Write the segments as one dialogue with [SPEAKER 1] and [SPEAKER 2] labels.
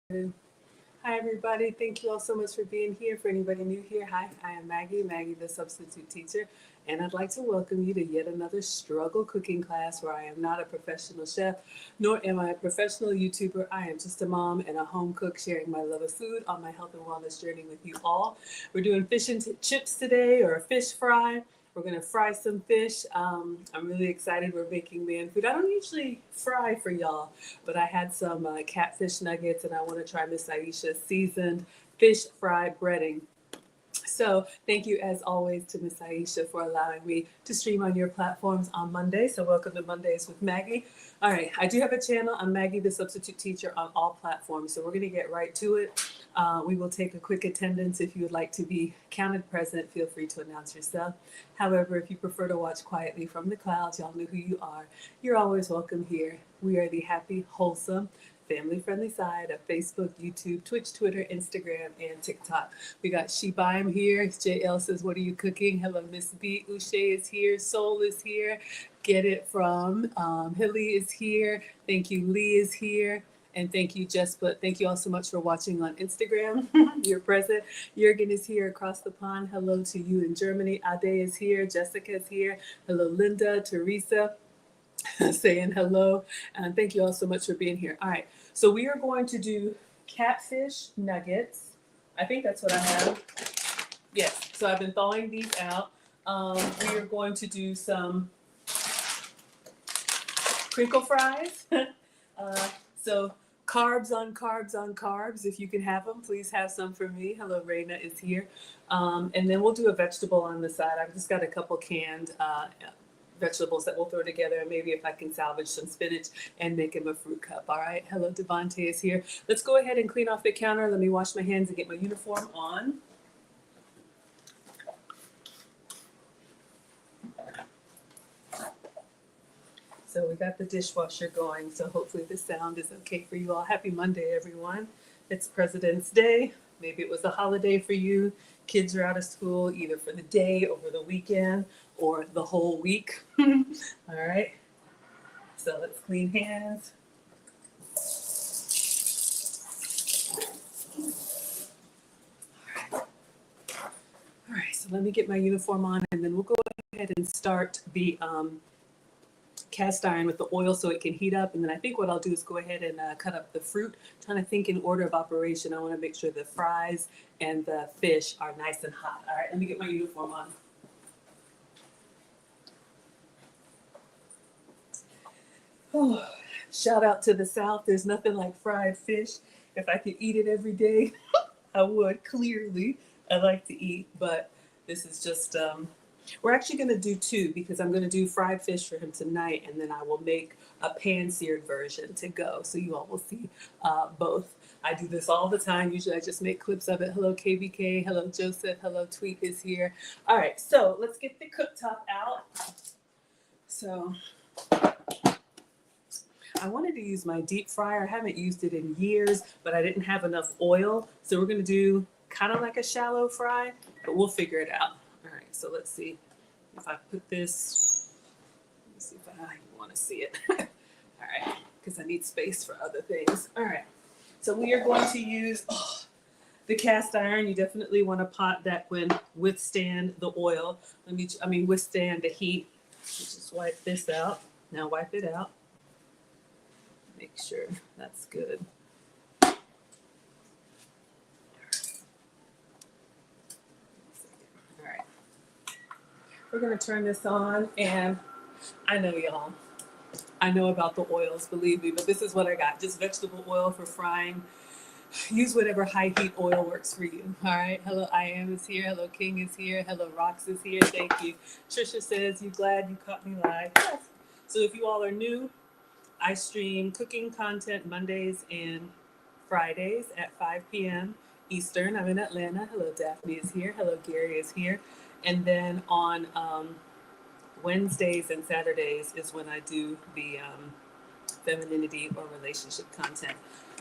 [SPEAKER 1] Hi, everybody. Thank you all so much for being here. For anybody new here, hi, I am Maggie, the substitute teacher, and I'd like to welcome you to yet another struggle cooking class where I am not a professional chef, nor am I a professional YouTuber. I am just a mom and a home cook sharing my love of food on my health and wellness journey with you all. We're doing fish and chips today, or a fish fry. We're gonna fry some fish. I'm really excited. We're making man food. I don't usually fry for y'all, but I had some catfish nuggets, and I want to try Miss Aisha's seasoned fish fried breading. So thank you as always to Miss Aisha for allowing me to stream on your platforms on Monday. So welcome to Mondays with Maggie. All right, I do have a channel. I'm Maggie, the substitute teacher, on all platforms. So we're going to get right to it. We will take a quick attendance. If you would like to be counted present, feel free to announce yourself. However, if you prefer to watch quietly from the clouds, y'all know who you are. You're always welcome here. We are the happy, wholesome, family-friendly side of Facebook, YouTube, Twitch, Twitter, Instagram, and TikTok. We got Shebaim here. JL says, what are you cooking? Hello, Miss B. Uche is here. Soul is here. Get it from. Hilly is here. Thank you. Lee is here. And thank you, Jesput. Thank you all so much for watching on Instagram. You're present. Jürgen is here across the pond. Hello to you in Germany. Ade is here. Jessica is here. Hello, Linda, Teresa. Saying hello, and thank you all so much for being here. All right, so we are going to do catfish nuggets. I think that's what I have. Yes, so I've been thawing these out. We are going to do some crinkle fries. So carbs on carbs on carbs. If you can have them, please have some for me. Hello, Raina is here. And then we'll do a vegetable on the side. I've just got a couple canned vegetables that we'll throw together, and maybe if I can salvage some spinach and make him a fruit cup. All right. Hello, Devontae is here. Let's go ahead and clean off the counter. Let me wash my hands and get my uniform on. So we got the dishwasher going. So hopefully the sound is okay for you all. Happy Monday, everyone. It's President's Day. Maybe it was a holiday for you. Kids are out of school either for the day, over the weekend, or the whole week. All right. So let's clean hands. All right. So let me get my uniform on, and then we'll go ahead and start the cast iron with the oil so it can heat up. And then I think what I'll do is go ahead and cut up the fruit. I'm trying to think in order of operation. I want to make sure the fries and the fish are nice and hot. All right, let me get my uniform on. Oh, shout out to the South. There's nothing like fried fish. If I could eat it every day, I would. Clearly, I like to eat, but this is just we're actually going to do two, because I'm going to do fried fish for him tonight, and then I will make a pan-seared version to go. So you all will see both. I do this all the time. Usually I just make clips of it. Hello, KBK. Hello, Joseph. Hello, Tweet is here. All right, so let's get the cooktop out. So I wanted to use my deep fryer. I haven't used it in years, but I didn't have enough oil. So we're going to do kind of like a shallow fry, but we'll figure it out. All right, so let's see if I put this. Let me see if I want to see it. All right, because I need space for other things. All right, so we are going to use the cast iron. You definitely want a pot that can withstand the oil. Withstand the heat. Just wipe this out. Now wipe it out. Make sure that's good. We're going to turn this on, and I know y'all, I know about the oils, believe me, but this is what I got. Just vegetable oil for frying. Use whatever high heat oil works for you. All right. Hello, I am is here. Hello, King is here. Hello, Rox is here. Thank you. Trisha says, you glad you caught me live? Yes. So if you all are new, I stream cooking content Mondays and Fridays at 5 p.m. Eastern. I'm in Atlanta. Hello, Daphne is here. Hello, Gary is here. And then on Wednesdays and Saturdays is when I do the femininity or relationship content.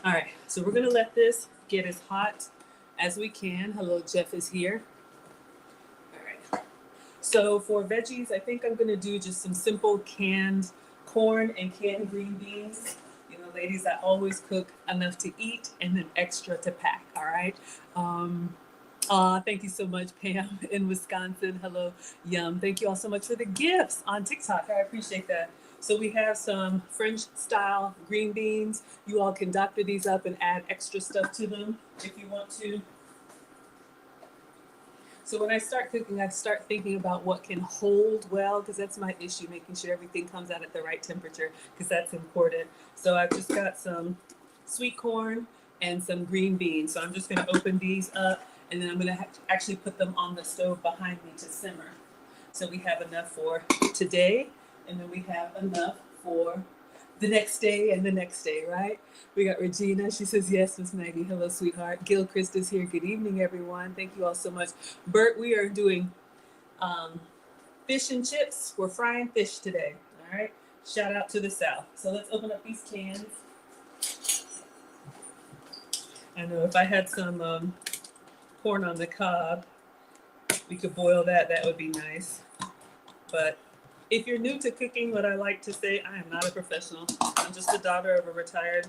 [SPEAKER 1] All right, so we're gonna let this get as hot as we can. Hello, Jeff is here. All right, so for veggies, I think I'm gonna do just some simple canned corn and canned green beans. You know, ladies, I always cook enough to eat and then extra to pack. All right. Thank you so much, Pam in Wisconsin. Hello, Yum. Thank you all so much for the gifts on TikTok. I appreciate that. So we have some French style green beans. You all can doctor these up and add extra stuff to them if you want to. So when I start cooking, I start thinking about what can hold well, because that's my issue, making sure everything comes out at the right temperature, because that's important. So I've just got some sweet corn and some green beans. So I'm just going to open these up, and then I'm going to actually put them on the stove behind me to simmer. So we have enough for today, and then we have enough for the next day and the next day, right? We got Regina. She says, yes, Miss Maggie. Hello, sweetheart. Gilchrist is here. Good evening, everyone. Thank you all so much. Bert, we are doing fish and chips. We're frying fish today, all right? Shout out to the South. So let's open up these cans. I know if I had some corn on the cob, we could boil that. That would be nice. But if you're new to cooking, what I like to say, I am not a professional. I'm just the daughter of a retired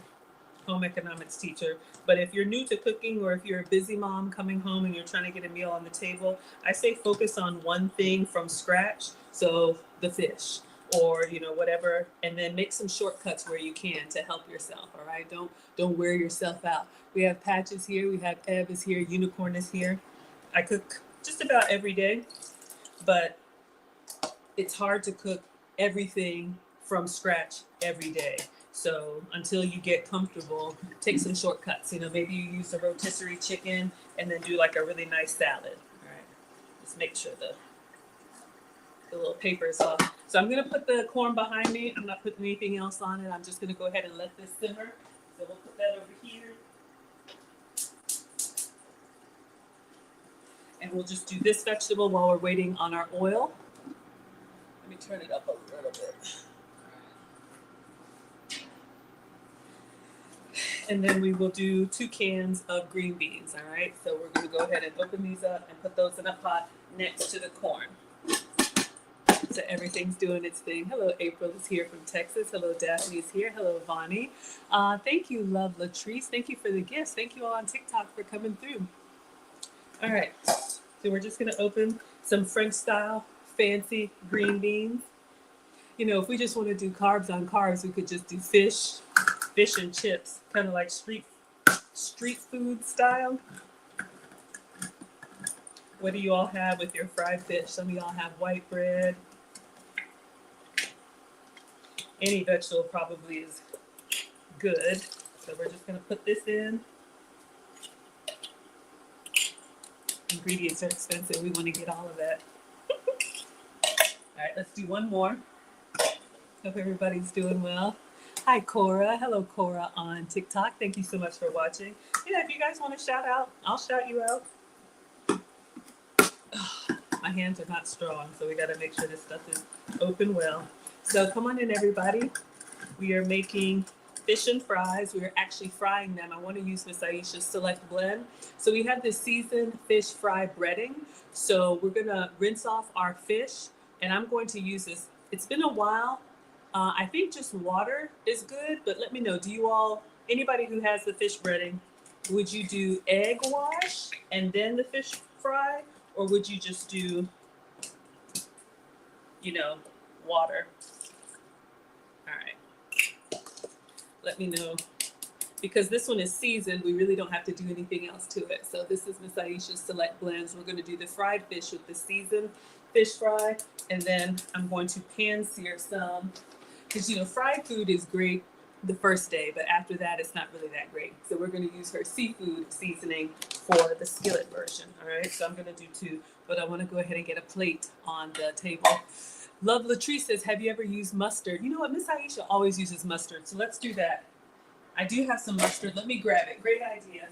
[SPEAKER 1] home economics teacher. But if you're new to cooking, or if you're a busy mom coming home and you're trying to get a meal on the table, I say focus on one thing from scratch. So the fish, or whatever, and then make some shortcuts where you can to help yourself. All right, don't wear yourself out. We have Patches here. We have Eb is here. Unicorn is here. I cook just about every day, but it's hard to cook everything from scratch every day. So until you get comfortable, take some shortcuts. Maybe you use a rotisserie chicken and then do like a really nice salad. All right, just make sure the little paper is off. So I'm gonna put the corn behind me. I'm not putting anything else on it. I'm just gonna go ahead and let this simmer. So we'll put that over here. And we'll just do this vegetable while we're waiting on our oil. Let me turn it up a little bit. And then we will do 2 cans of green beans, all right? So we're gonna go ahead and open these up and put those in a pot next to the corn. So everything's doing its thing. Hello, April is here from Texas. Hello, Daphne is here. Hello, Vonnie. Thank you, Love Latrice. Thank you for the gifts. Thank you all on TikTok for coming through. All right, so we're just gonna open some French style fancy green beans. If we just want to do carbs on carbs, we could just do fish and chips, kind of like street food style. What do you all have with your fried fish? Some of y'all have white bread. Any vegetable probably is good. So we're just going to put this in. Ingredients are expensive. We want to get all of that. All right, let's do one more. Hope everybody's doing well. Hi, Cora. Hello, Cora on TikTok. Thank you so much for watching. If you guys want to shout out, I'll shout you out. My hands are not strong, so we got to make sure this stuff is open well. So come on in, everybody. We are making fish and fries. We are actually frying them. I want to use Miss Aisha's Select Blend. So we have this seasoned fish fry breading. So we're going to rinse off our fish, and I'm going to use this. It's been a while. I think just water is good, but let me know. Do you all, anybody who has the fish breading, would you do egg wash and then the fish fry? Or would you just do, water? All right. Let me know. Because this one is seasoned, we really don't have to do anything else to it. So this is Miss Aisha's Select Blends. We're going to do the fried fish with the seasoned fish fry. And then I'm going to pan-sear some. Because, fried food is great the first day, but after that, it's not really that great. So we're going to use her seafood seasoning for the skillet version. All right, so I'm going to do 2, but I want to go ahead and get a plate on the table. Love Latrice says, have you ever used mustard? You know what? Miss Aisha always uses mustard, so let's do that. I do have some mustard. Let me grab it. Great idea.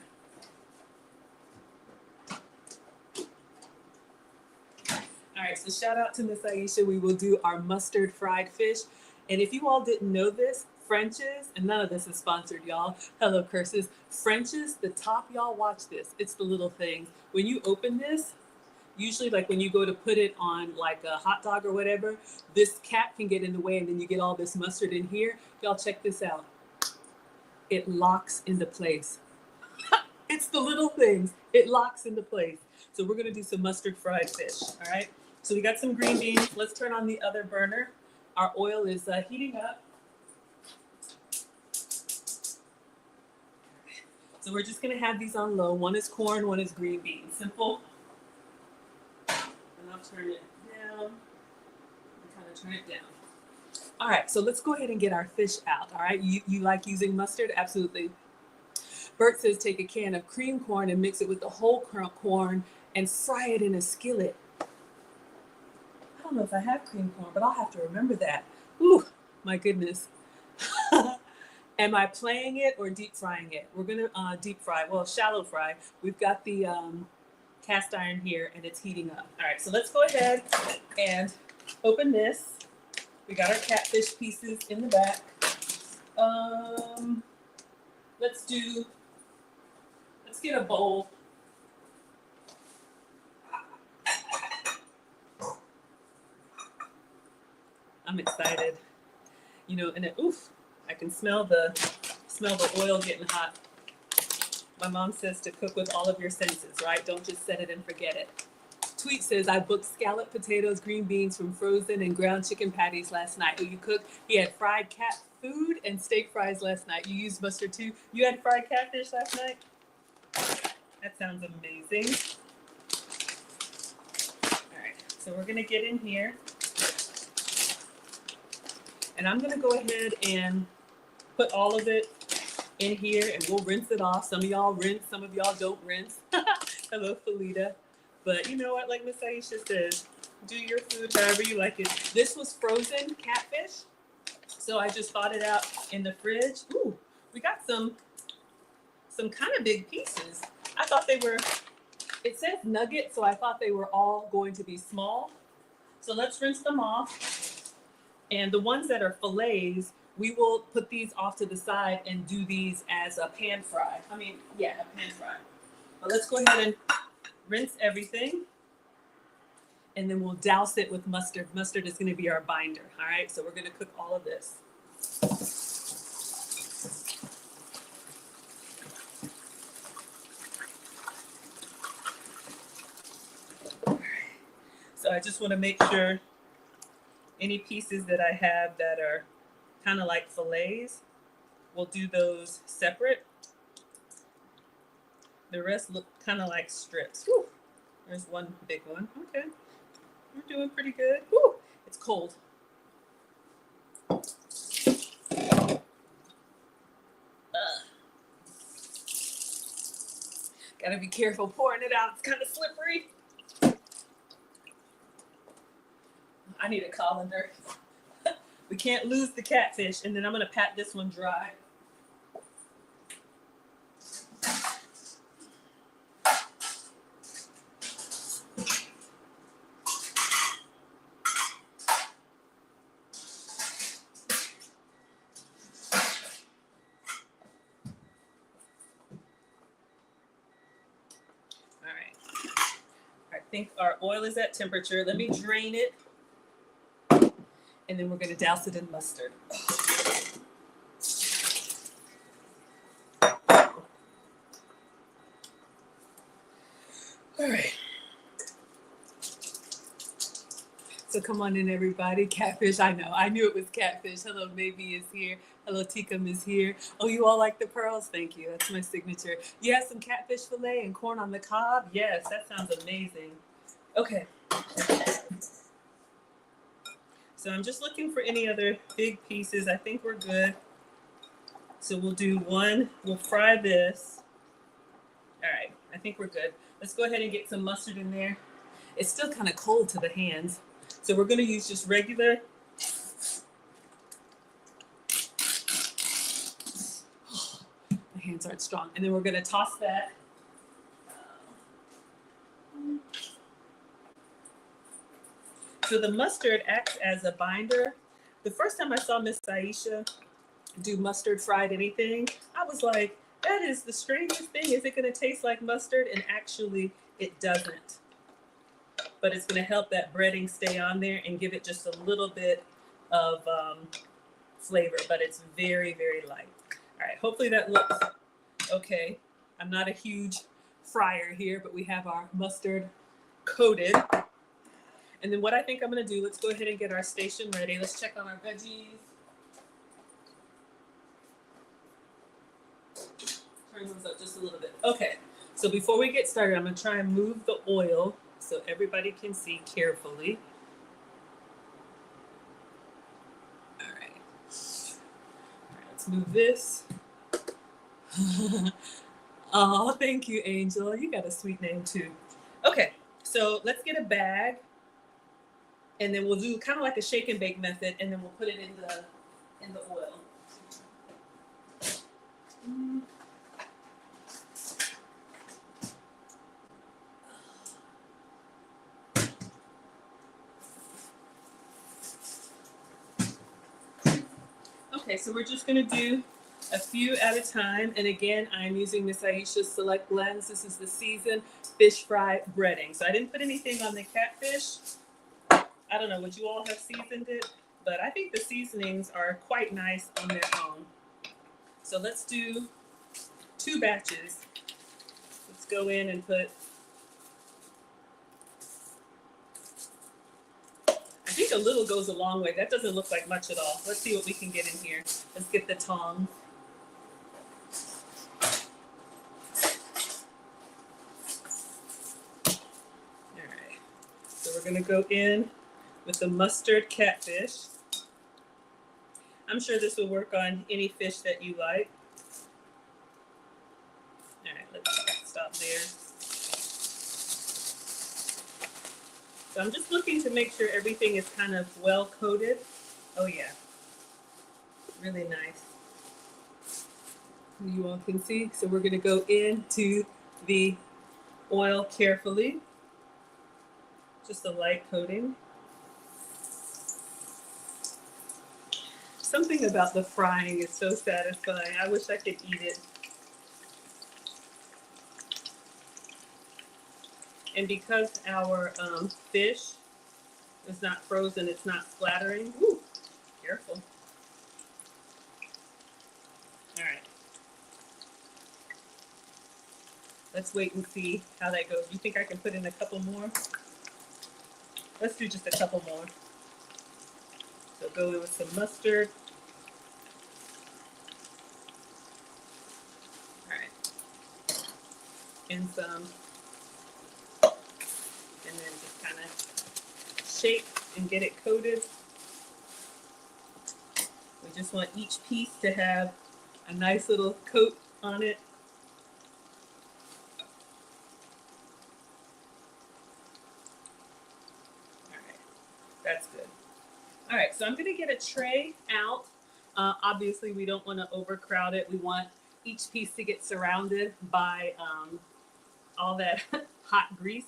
[SPEAKER 1] All right, so shout out to Miss Aisha. We will do our mustard fried fish. And if you all didn't know this, French's, and none of this is sponsored, y'all. Hello, curses. French's, the top, y'all, watch this. It's the little thing. When you open this, usually like when you go to put it on like a hot dog or whatever, this cap can get in the way and then you get all this mustard in here. Y'all check this out. it locks into place. It's the little things. It locks into place. So we're gonna do some mustard fried fish, all right? So we got some green beans. Let's turn on the other burner. Our oil is heating up. So we're just gonna have these on low. One is corn, one is green beans. Simple. And I'll turn it down. And kind of turn it down. All right, so let's go ahead and get our fish out, all right? You like using mustard? Absolutely. Bert says take a can of cream corn and mix it with the whole corn and fry it in a skillet. I don't know if I have cream corn, but I'll have to remember that. Ooh, my goodness. Am I playing it or deep frying it? We're gonna deep fry, well, shallow fry. We've got the cast iron here and it's heating up. All right, so let's go ahead and open this. We got our catfish pieces in the back. Let's get a bowl. I'm excited. You know, and it, oof, I can smell the oil getting hot. My mom says to cook with all of your senses, right? Don't just set it and forget it. Tweet says, I booked scalloped potatoes, green beans from frozen and ground chicken patties last night. Oh, you cooked? He had fried cat food and steak fries last night. You used mustard too? You had fried catfish last night? That sounds amazing. All right, so we're gonna get in here. And I'm gonna go ahead and put all of it in here and we'll rinse it off. Some of y'all rinse, some of y'all don't rinse. Hello, Felita. But you know what, like Miss Aisha says, do your food however you like it. This was frozen catfish. So I just thawed it out in the fridge. Ooh, we got some kind of big pieces. I thought they were, it says nuggets, so I thought they were all going to be small. So let's rinse them off. And the ones that are fillets, we will put these off to the side and do these as a pan fry. A pan fry. But let's go ahead and rinse everything. And then we'll douse it with mustard. Mustard is going to be our binder. All right, so we're going to cook all of this. So I just want to make sure any pieces that I have that are kind of like fillets, we'll do those separate. The rest look kind of like strips. Whew. There's one big one. Okay. We're doing pretty good. Whew. It's cold. Gotta be careful pouring it out. It's kind of slippery. I need a colander. We can't lose the catfish. And then I'm gonna pat this one dry. I think our oil is at temperature. Let me drain it. And then we're going to douse it in mustard. All right. So come on in, everybody. Catfish, I know. I knew it was catfish. Hello, Maybe is here. Hello, Tikam is here. Oh, you all like the pearls? Thank you. That's my signature. You have some catfish fillet and corn on the cob? Yes, that sounds amazing. Okay. So I'm just looking for any other big pieces. I think we're good. So we'll do one. We'll fry this. All right. I think we're good. Let's go ahead and get some mustard in there. It's still kind of cold to the hands. So we're going to use just regular. My hands aren't strong. And then we're going to toss that. So the mustard acts as a binder. The first time I saw Miss Aisha do mustard fried anything, I was like, that is the strangest thing. Is it going to taste like mustard? And actually, it doesn't. But it's going to help that breading stay on there and give it just a little bit of flavor. But it's very, very light. All right, hopefully that looks okay. I'm not a huge fryer here, but we have our mustard coated. And then what I think I'm gonna do, let's go ahead and get our station ready. Let's check on our veggies. Turn those up just a little bit. Okay, so before we get started, I'm gonna try and move the oil so everybody can see carefully. All right, let's move this. Oh, thank you, Angel. You got a sweet name too. Okay, so let's get a bag, and then we'll do kind of like a shake and bake method, and then we'll put it in the oil. Okay, so we're just gonna do a few at a time. And again, I'm using Miss Aisha's Select Blends. This is the seasoned fish fry breading. So I didn't put anything on the catfish. I don't know, would you all have seasoned it? But I think the seasonings are quite nice on their own. So let's do 2 batches. Let's go in and put, I think a little goes a long way. That doesn't look like much at all. Let's see what we can get in here. Let's get the tongs. All right, so we're gonna go in with the mustard catfish. I'm sure this will work on any fish that you like. All right, let's stop there. So I'm just looking to make sure everything is kind of well coated. Oh yeah, really nice. You all can see. So we're gonna go into the oil carefully. Just a light coating. Something about the frying is so satisfying. I wish I could eat it. And because our fish is not frozen, it's not splattering. Ooh, careful. All right. Let's wait and see how that goes. You think I can put in a couple more? Let's do just a couple more. So go in with some mustard. All right. And some. And then just kind of shake and get it coated. We just want each piece to have a nice little coat on it. All right, that's good. All right, so I'm gonna get a tray out. Obviously, we don't want to overcrowd it. We want each piece to get surrounded by all that hot grease.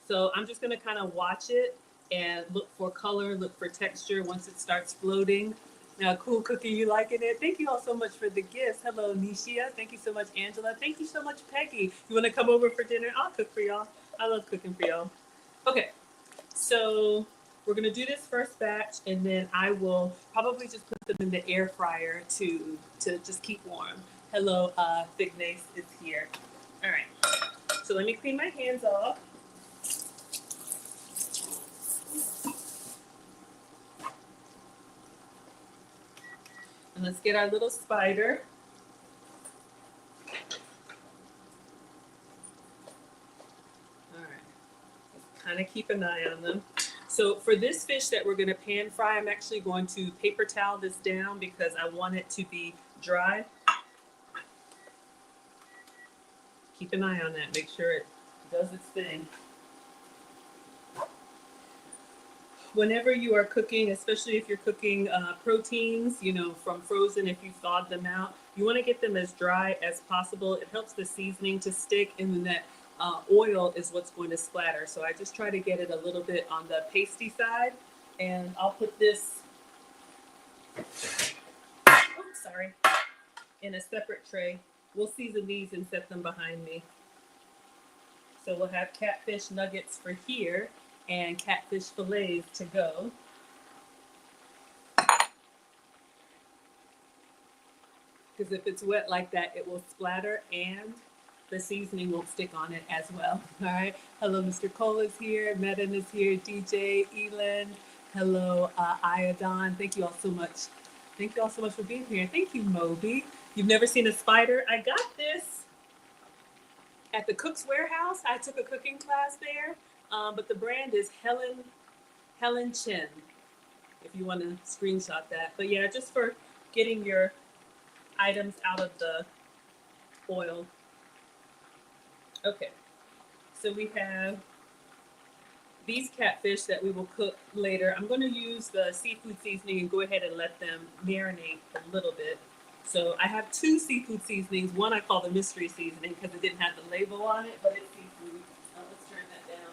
[SPEAKER 1] So I'm just gonna kind of watch it and look for color, look for texture once it starts floating. Now, cool cookie, you liking it? Thank you all so much for the gifts. Hello, Nishia. Thank you so much, Angela. Thank you so much, Peggy. You want to come over for dinner? I'll cook for y'all. I love cooking for y'all. Okay, so we're gonna do this first batch, and then I will probably just put them in the air fryer to just keep warm. Hello, Thignace is here. All right, so let me clean my hands off. And let's get our little spider. All right, let's kind of keep an eye on them. So for this fish that we're gonna pan fry, I'm actually going to paper towel this down because I want it to be dry. Keep an eye on that, make sure it does its thing. Whenever you are cooking, especially if you're cooking proteins, you know, from frozen, if you thawed them out, you want to get them as dry as possible. It helps the seasoning to stick, and then that oil is what's going to splatter. So I just try to get it a little bit on the pasty side, and I'll put this, in a separate tray. We'll season these and set them behind me. So we'll have catfish nuggets for here and catfish fillets to go. because if it's wet like that, it will splatter and the seasoning won't stick on it as well. All right. Hello, Mr. Cole is here. Medan is here. DJ, Elan. Hello, Iodon. Thank you all so much. Thank you all so much for being here. Thank you, Moby. You've never seen a spider? I got this at the Cook's Warehouse. I took a cooking class there, but the brand is Helen Chen. If you want to screenshot that, but yeah, just for getting your items out of the oil. Okay, so we have these catfish that we will cook later. I'm going to use the seafood seasoning and go ahead and let them marinate a little bit. So I have two seafood seasonings. One I call the mystery seasoning because it didn't have the label on it, but it's seafood. Let's turn that down.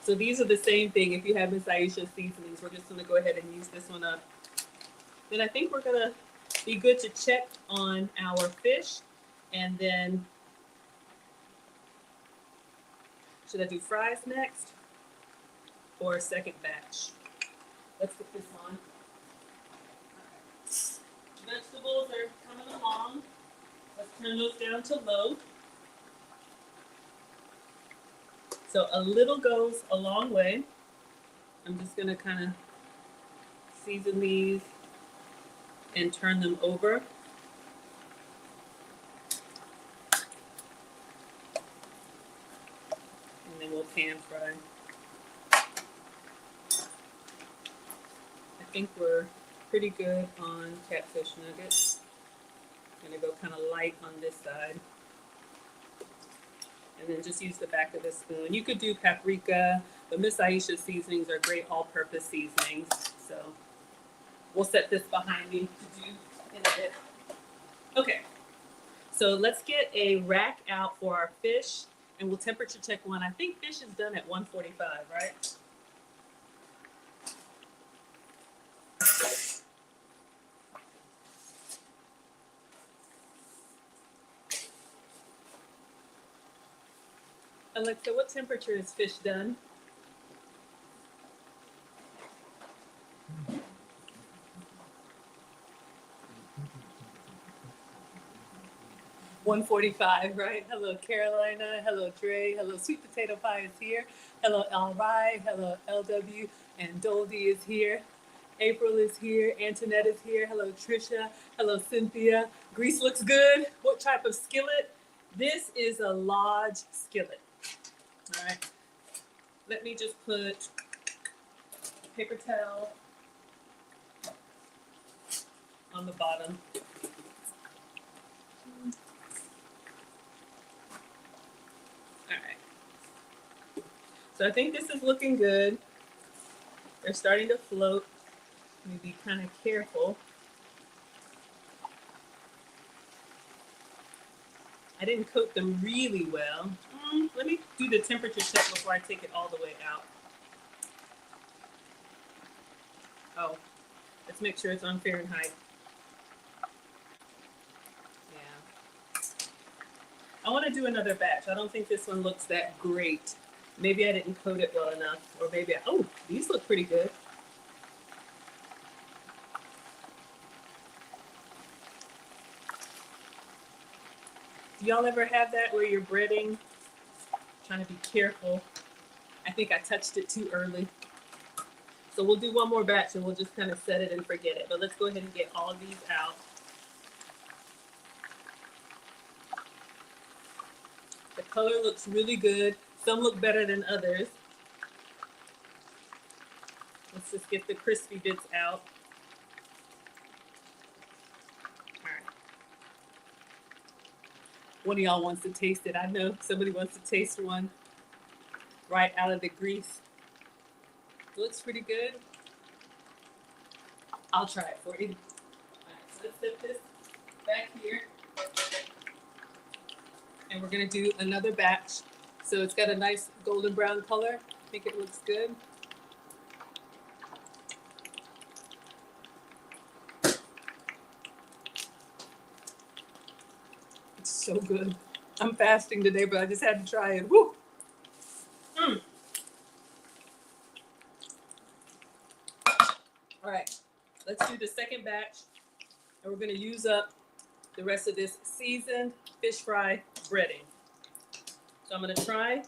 [SPEAKER 1] So these are the same thing. If you have Miss Aisha seasonings, we're just going to go ahead and use this one up. Then I think we're going to be good to check on our fish. And then, should I do fries next or a second batch? Let's get this on. Right. Vegetables are coming along. Let's turn those down to low. So a little goes a long way. I'm just going to kind of season these and turn them over. And then we'll pan fry. I think we're pretty good on catfish nuggets. I'm gonna go kind of light on this side. And then just use the back of the spoon. You could do paprika, but Miss Aisha's seasonings are great all-purpose seasonings. So we'll set this behind me to do in a bit. Okay, so let's get a rack out for our fish and we'll temperature check one. I think fish is done at 145, right? Alexa, what temperature is fish done? $145, right? Hello, Carolina. Hello, Dre. Hello, Sweet Potato Pie is here. Hello, Alrai. Hello, LW. And Doldy is here. April is here. Antoinette is here. Hello, Trisha. Hello, Cynthia. Grease looks good. What type of skillet? This is a large skillet. All right. Let me just put a paper towel on the bottom. All right. So I think this is looking good. They're starting to float. Let me be kind of careful. I didn't coat them really well. Let me do the temperature check before I take it all the way out. Oh, let's make sure it's on Fahrenheit. Yeah. I want to do another batch. I don't think this one looks that great. Maybe I didn't coat it well enough, or maybe oh, these look pretty good. Do y'all ever have that where you're breading? Trying to be careful. I think I touched it too early. So we'll do one more batch and we'll just kind of set it and forget it. But let's go ahead and get all of these out. The color looks really good. Some look better than others. Let's just get the crispy bits out. All right. One of y'all wants to taste it. I know somebody wants to taste one right out of the grease. Looks pretty good. I'll try it for you. All right, so let's set this back here. And we're gonna do another batch. So it's got a nice golden brown color. I think it looks good. It's so good. I'm fasting today, but I just had to try it. Woo! All right, let's do the second batch. And we're going to use up the rest of this seasoned fish fry breading. So I'm going to try.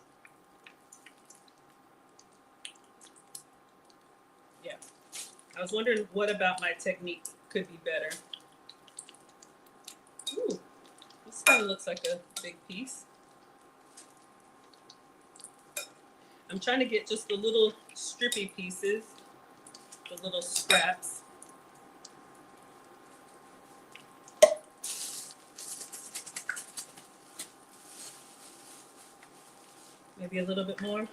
[SPEAKER 1] Yeah. I was wondering what about my technique could be better. Ooh, this kind of looks like a big piece. I'm trying to get just the little strippy pieces, the little scraps. Maybe a little bit more.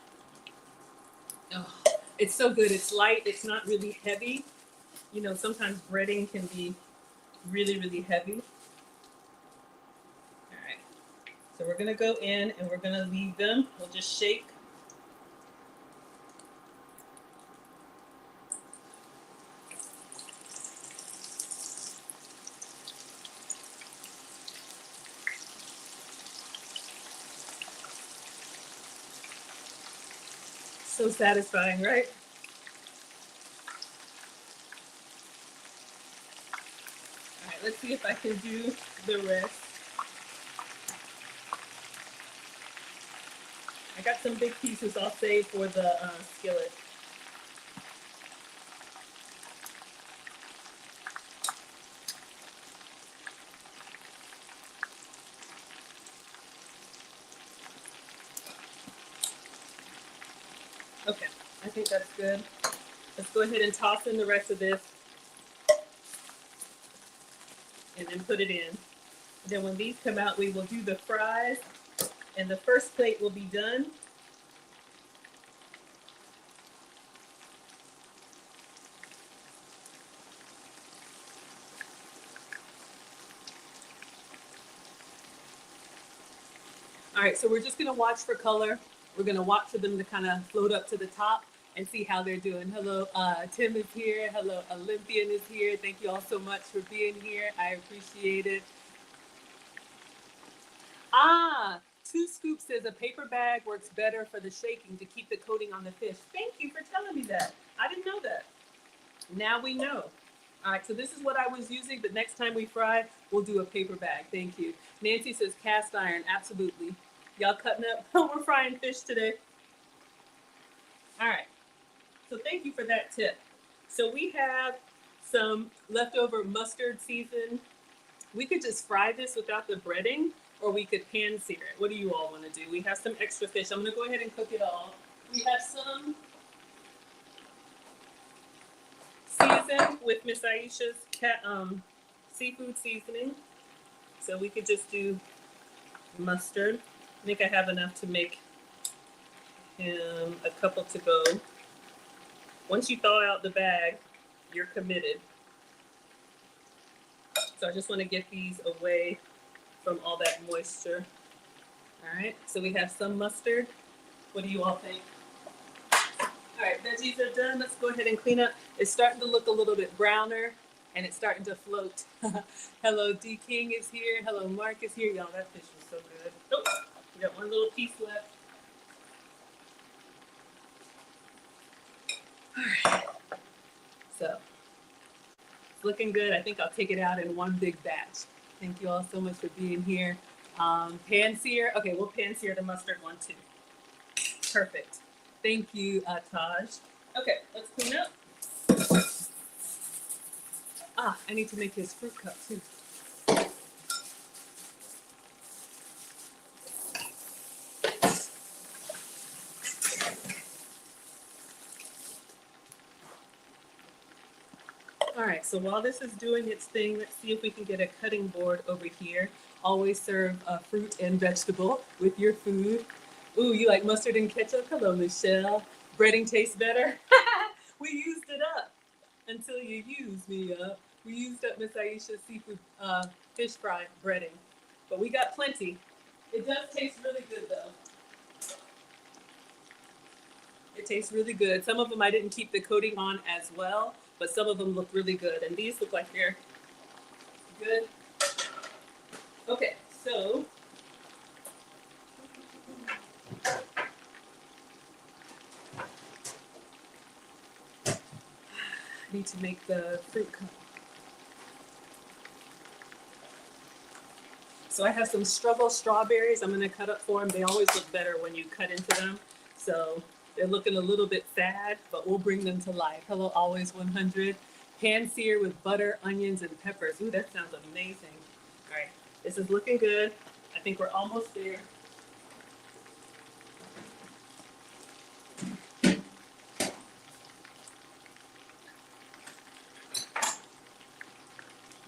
[SPEAKER 1] Oh, it's so good. It's light. It's not really heavy. You know, sometimes breading can be really, really heavy. All right. So we're going to go in and we're going to leave them. We'll just shake. So satisfying, right? All right, let's see if I can do the rest. I got some big pieces I'll save for the skillet. Okay, I think that's good. Let's go ahead and toss in the rest of this and then put it in. And then when these come out, we will do the fries and the first plate will be done. All right, so we're just gonna watch for color. We're gonna watch for them to kind of float up to the top and see how they're doing. Hello, Tim is here. Hello, Olympian is here. Thank you all so much for being here. I appreciate it. Ah, Two Scoops says a paper bag works better for the shaking to keep the coating on the fish. Thank you for telling me that. I didn't know that. Now we know. All right, so this is what I was using, but next time we fry, we'll do a paper bag. Thank you. Nancy says cast iron. Absolutely. Y'all cutting up? We're frying fish today. All right. So thank you for that tip. So we have some leftover mustard season. We could just fry this without the breading, or we could pan sear it. What do you all want to do? We have some extra fish. I'm going to go ahead and cook it all. We have some seasoned with Miss Aisha's seafood seasoning. So we could just do mustard. I think I have enough to make him a couple to go. Once you thaw out the bag, you're committed. So I just want to get these away from all that moisture. All right, so we have some mustard. What do you all think? All right, veggies are done. Let's go ahead and clean up. It's starting to look a little bit browner and it's starting to float. Hello, D King is here. Hello, Mark is here. Y'all, that fish was so good. Oh, we got one little piece left. All right, so it's looking good. I think I'll take it out in one big batch. Thank you all so much for being here. Pan sear. Okay, we'll pan sear the mustard one too. Perfect. Thank you, Taj. Okay, let's clean up. Ah, I need to make his fruit cup too. All right, so while this is doing its thing, let's see if we can get a cutting board over here. Always serve fruit and vegetable with your food. Ooh, you like mustard and ketchup? Hello, Michelle. Breading tastes better. We used it up until you used me up. We used up Miss Aisha's seafood fish fry breading, but we got plenty. It does taste really good though. It tastes really good. Some of them I didn't keep the coating on as well, but some of them look really good, and these look like they're good. Okay, so I need to make the fruit cup. So I have some struggle strawberries. I'm gonna cut up for them. They always look better when you cut into them. So they're looking a little bit sad, but we'll bring them to life. Hello, Always 100. Pan-seared with butter, onions, and peppers. Ooh, that sounds amazing. All right, this is looking good. I think we're almost there.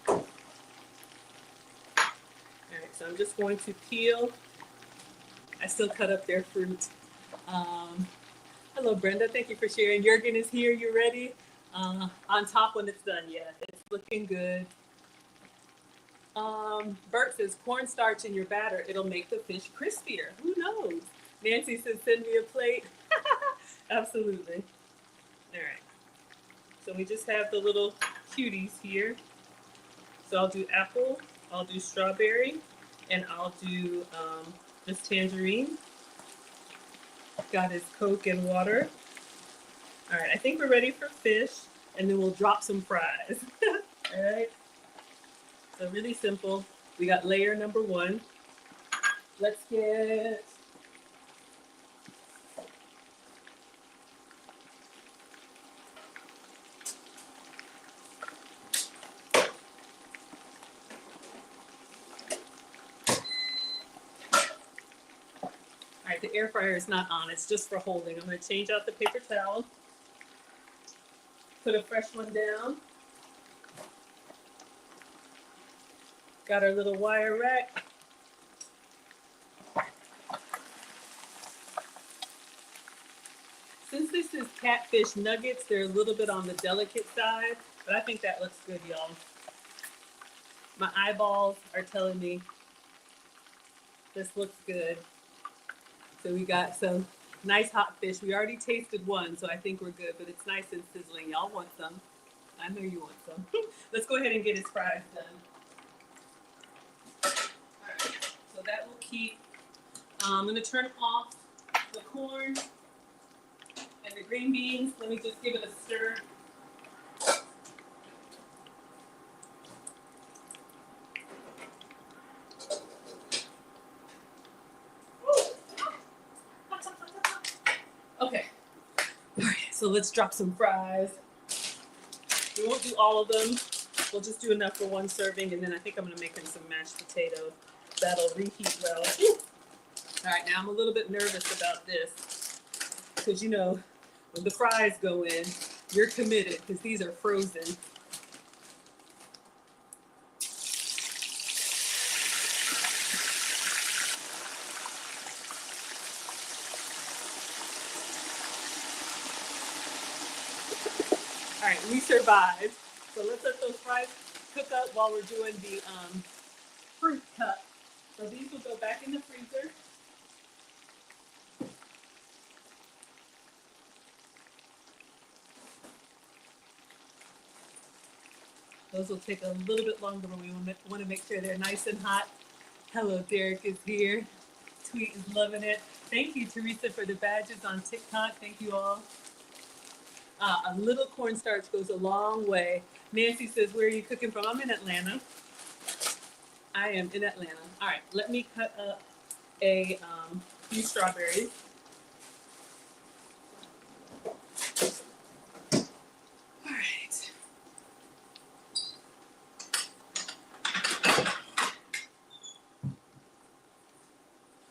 [SPEAKER 1] All right, so I'm just going to peel. I still cut up their fruit. Um, Hello, Brenda. Thank you for sharing. Jurgen is here. You ready? On top when it's done. Yeah, it's looking good. Bert says cornstarch in your batter. It'll make the fish crispier. Who knows? Nancy says send me a plate. Absolutely. All right. So we just have the little cuties here. So I'll do apple, I'll do strawberry, and I'll do this tangerine. Got his Coke and water. All right, I think we're ready for fish, and then we'll drop some fries. All right. So really simple. We got layer number one. Let's get all right, the air fryer is not on, it's just for holding. I'm gonna change out the paper towel. Put a fresh one down. Got our little wire rack. Since this is catfish nuggets, they're a little bit on the delicate side, but I think that looks good, y'all. My eyeballs are telling me this looks good. So we got some nice hot fish. We already tasted one, so I think we're good, but it's nice and sizzling. Y'all want some? I know you want some. Let's go ahead and get his fries done. All right, so that will keep. I'm gonna turn off the corn and the green beans. Let me just give it a stir. Okay. All right, so let's drop some fries. We won't do all of them. We'll just do enough for one serving, and then I think I'm gonna make him some mashed potatoes. That'll reheat well. All right, now I'm a little bit nervous about this because you know, when the fries go in, you're committed because these are frozen. All right, we survived. So let's let those fries cook up while we're doing the fruit cut. So these will go back in the freezer. Those will take a little bit longer, but we want to make sure they're nice and hot. Hello, Derek is here. Tweet is loving it. Thank you, Teresa, for the badges on TikTok. Thank you all. A little cornstarch goes a long way. Nancy says, where are you cooking from? I'm in Atlanta. I am in Atlanta. All right, let me cut up a few strawberries. All right.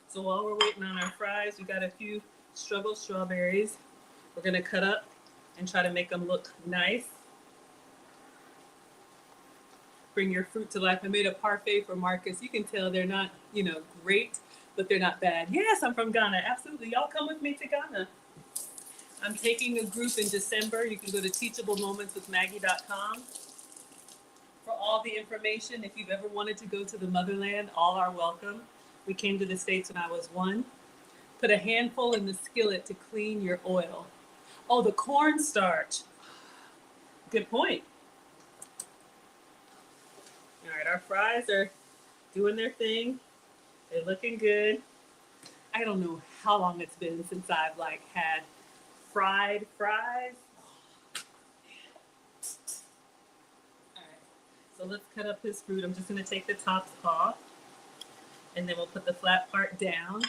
[SPEAKER 1] So while we're waiting on our fries, we got a few struggle strawberries. We're gonna cut up and try to make them look nice. Bring your fruit to life. I made a parfait for Marcus. You can tell they're not, you know, great, but they're not bad. Yes, I'm from Ghana. Absolutely. Y'all come with me to Ghana. I'm taking a group in December. You can go to teachablemomentswithmaggie.com for all the information. If you've ever wanted to go to the motherland, all are welcome. We came to the States when I was 1. Put a handful in the skillet to clean your oil. Oh, the cornstarch. Good point. All right, our fries are doing their thing. They're looking good. I don't know how long it's been since I've like had fried fries. All right, so let's cut up his fruit. I'm just gonna take the tops off. and then we'll put the flat part down,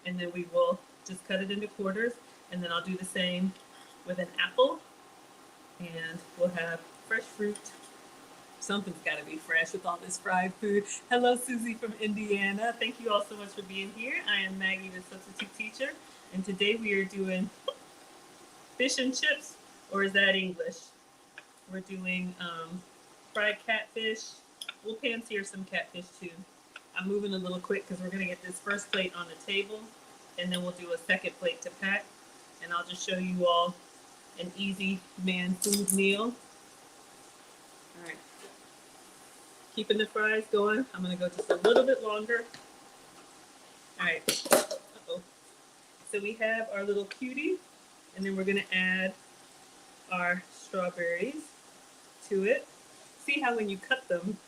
[SPEAKER 1] and then we will just cut it into quarters, and then I'll do the same with an apple, and we'll have fresh fruit. Something's got to be fresh with all this fried food. Hello, Susie from Indiana. Thank you all so much for being here. I am Maggie, the substitute teacher, and today we are doing fish and chips, or is that English? We're doing fried catfish. We'll pan-sear some catfish too. I'm moving a little quick because we're going to get this first plate on the table, and then we'll do a second plate to pack, and I'll just show you all an easy man food meal. All right. Keeping the fries going. I'm going to go just a little bit longer. All right. Uh-oh. So we have our little cutie, and then we're going to add our strawberries to it. See how when you cut them,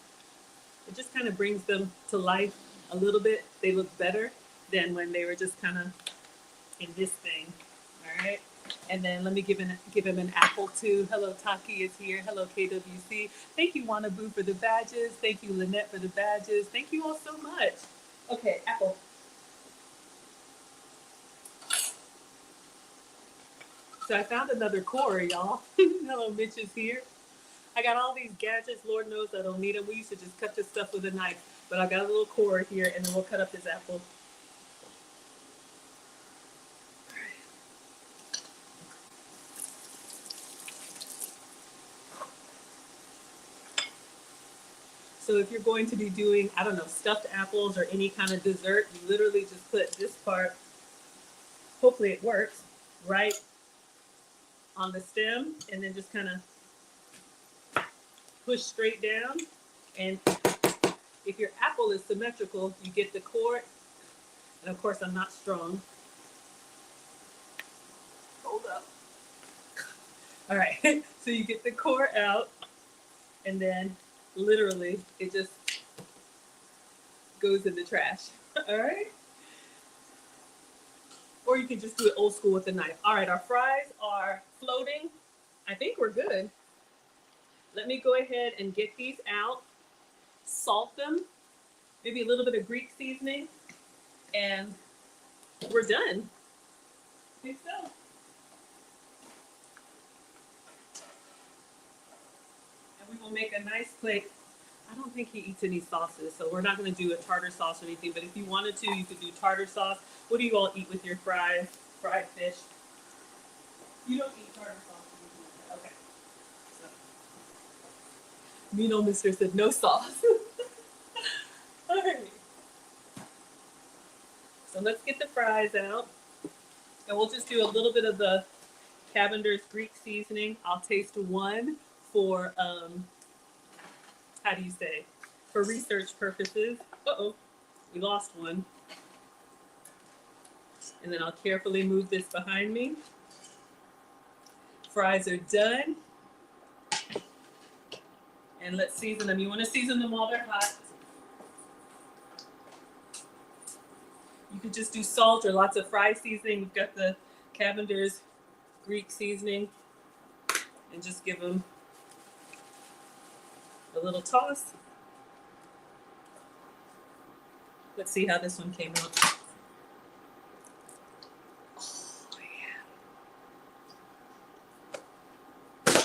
[SPEAKER 1] it just kind of brings them to life a little bit. They look better than when they were just kind of in this thing. All right. And then let me give him an apple too. Hello, Taki is here. Hello, KWC. Thank you, Wannaboo, for the badges. Thank you, Lynette, for the badges. Thank you all so much. Okay, apple. So I found another core, y'all. Hello, Mitch is here. I got all these gadgets. Lord knows I don't need them. We used to just cut this stuff with a knife. But I got a little core here, and then we'll cut up this apple. So if you're going to be doing, I don't know, stuffed apples or any kind of dessert, you literally just put this part, hopefully it works, right on the stem, and then just kind of push straight down. And if your apple is symmetrical, you get the core. And of course, I'm not strong. Hold up. All right, so you get the core out, and then literally it just goes in the trash. All right. Or you can just do it old school with a knife. All right, our fries are floating. I think we're good. Let me go ahead and get these out, salt them, maybe a little bit of Greek seasoning, and we're done. I think so. And we will make a nice plate. I don't think he eats any sauces, so we're not going to do a tartar sauce or anything, but if you wanted to, you could do tartar sauce. What do you all eat with your fried fish? You don't eat tartar sauce. Okay. So, Mino Mister said no sauce. All right. So let's get the fries out, and we'll just do a little bit of the Cavender's Greek seasoning. I'll taste one for how do you say? For research purposes. Uh-oh, we lost one. And then I'll carefully move this behind me. Fries are done. And let's season them. You want to season them while they're hot. You could just do salt or lots of fry seasoning. We've got the Cavender's Greek seasoning. And just give them a little toss. Let's see how this one came out. Oh, yeah.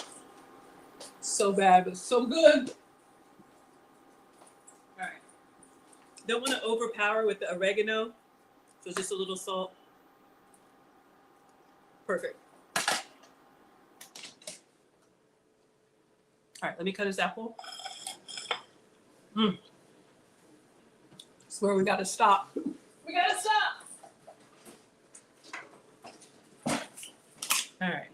[SPEAKER 1] So bad, but so good. All right. Don't want to overpower with the oregano, so just a little salt. Perfect. All right, let me cut this apple. Swear we gotta stop. We gotta stop. All right.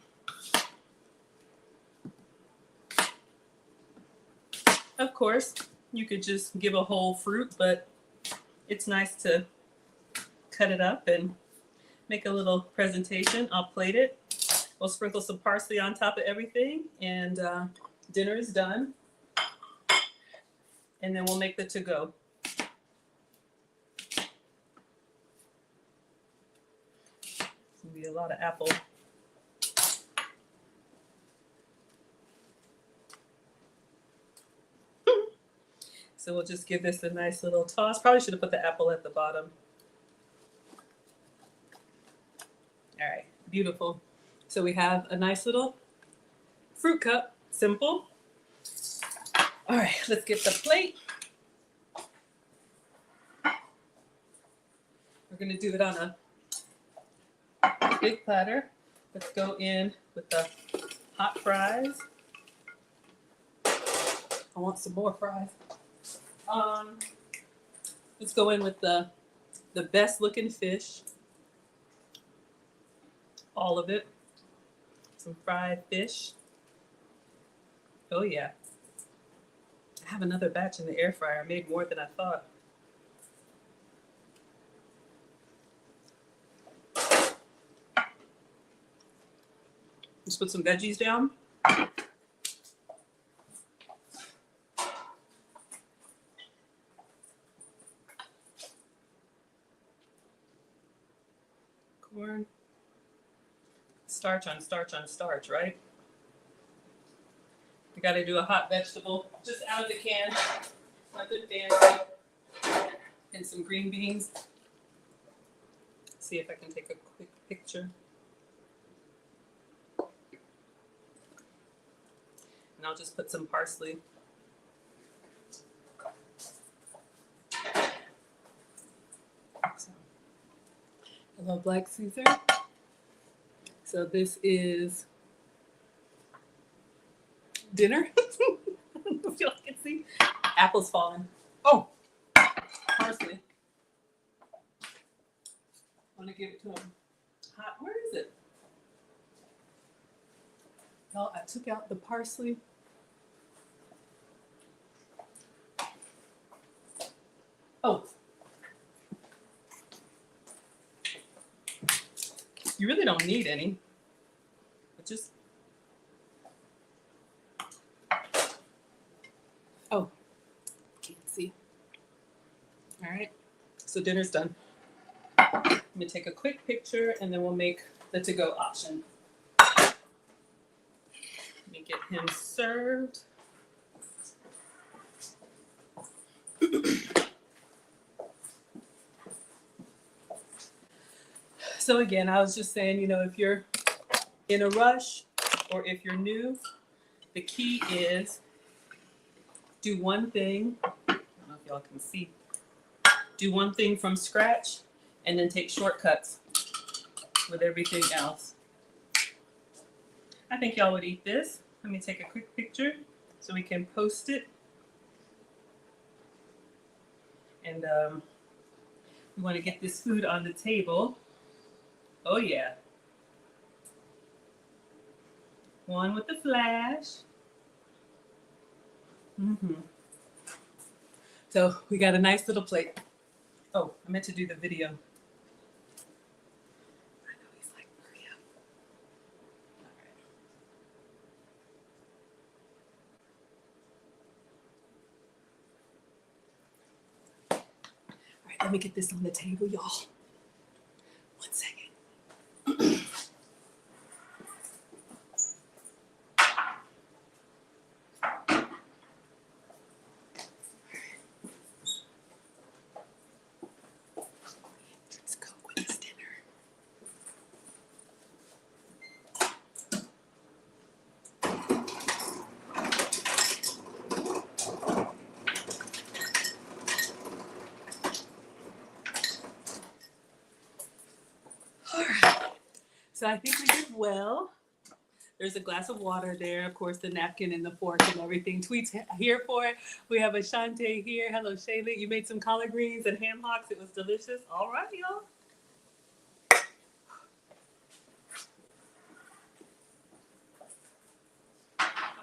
[SPEAKER 1] Of course, you could just give a whole fruit, but it's nice to cut it up and make a little presentation. I'll plate it. We'll sprinkle some parsley on top of everything, and dinner is done. And then we'll make the to-go. It's gonna be a lot of apple. So we'll just give this a nice little toss. Probably should have put the apple at the bottom. All right, beautiful. So we have a nice little fruit cup, simple. All right, let's get the plate. We're gonna do it on a big platter. Let's go in with the hot fries. I want some more fries. Let's go in with the best looking fish. All of it. Some fried fish. Oh yeah. I have another batch in the air fryer. I made more than I thought. Let's put some veggies down. Corn. Starch on starch on starch, right? You gotta do a hot vegetable just out of the can. Nothing fancy. And some green beans. See if I can take a quick picture. And I'll just put some parsley. So, I love black Caesar. So this is dinner. I don't know if y'all can see. Apple's falling. Oh, parsley. I want to give it to him hot. Where is it? No, I took out the parsley. Oh. You really don't need any. But just. Oh. Can't see. All right. So dinner's done. Let me take a quick picture and then we'll make the to-go option. Let me get him served. So again, I was just saying, you know, if you're in a rush or if you're new, the key is do one thing. I don't know if y'all can see. Do one thing from scratch and then take shortcuts with everything else. I think y'all would eat this. Let me take a quick picture so we can post it. And we want to get this food on the table. Oh yeah. One with the flash. So we got a nice little plate. Oh, I meant to do the video. I know he's like, hurry up. All right, let me get this on the table, y'all. 1 second. Let's go with this dinner. All right. So I think we did well. There's a glass of water there, of course, the napkin and the fork and everything. Tweet's here for it. We have Ashante here. Hello, Shayla. You made some collard greens and ham hocks. It was delicious. All right, y'all.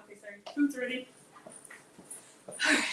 [SPEAKER 1] Okay, sorry. Food's ready. All right.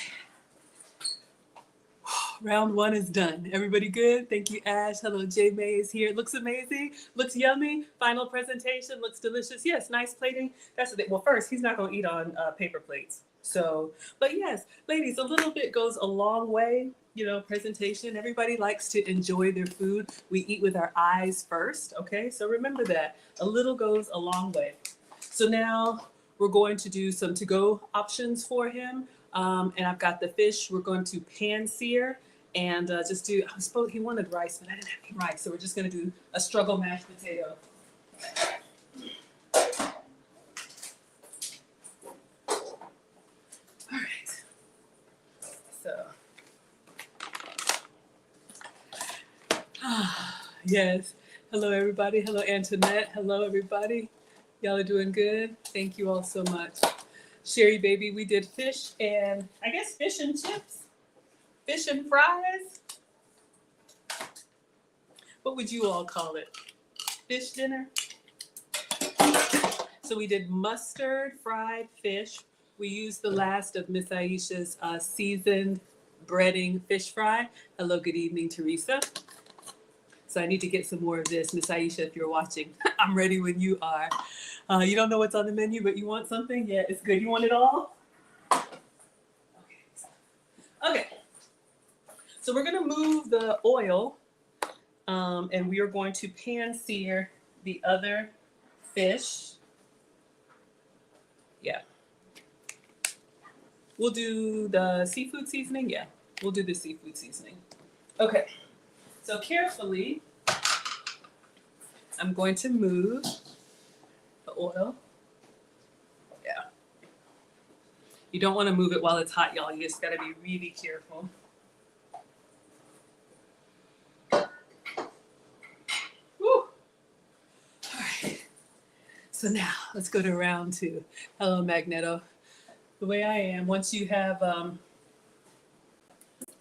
[SPEAKER 1] Round one is done. Everybody good? Thank you, Ash. Hello, J May is here. It looks amazing. Looks yummy. Final presentation looks delicious. Yes, nice plating. That's the thing. Well, first, he's not going to eat on paper plates. So, but yes, ladies, a little bit goes a long way. You know, presentation. Everybody likes to enjoy their food. We eat with our eyes first. Okay, so remember that. A little goes a long way. So now we're going to do some to-go options for him. And I've got the fish. We're going to pan-sear and just do, I suppose he wanted rice, but I didn't have any rice. So we're just going to do a struggle mashed potato. All right. So, yes. Hello, everybody. Hello, Antoinette. Hello, everybody. Y'all are doing good. Thank you all so much. Sherry, baby, we did fish and I guess fish and chips, fish and fries. What would you all call it? Fish dinner? So we did mustard fried fish. We used the last of Miss Aisha's seasoned breading fish fry. Hello, good evening, Teresa. So I need to get some more of this. Miss Aisha, if you're watching, I'm ready when you are. You don't know what's on the menu, but you want something? Yeah, it's good. You want it all? Okay. So we're going to move the oil, and we are going to pan-sear the other fish. Yeah. We'll do the seafood seasoning. Yeah, we'll do the seafood seasoning. Okay. So carefully, I'm going to move the oil. Yeah. You don't want to move it while it's hot, y'all. You just got to be really careful. Woo. All right. So now let's go to round two. Hello, Magneto. The way I am, once you have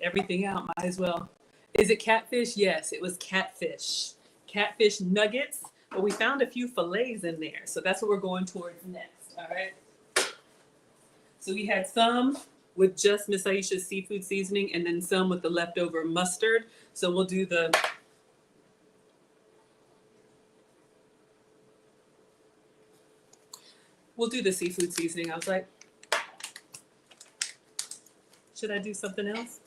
[SPEAKER 1] everything out, might as well. Is it catfish? Yes, it was catfish. Catfish nuggets, but we found a few fillets in there. So that's what we're going towards next, all right? So we had some with just Miss Aisha's seafood seasoning and then some with the leftover mustard. So we'll do the seafood seasoning. I was like, should I do something else?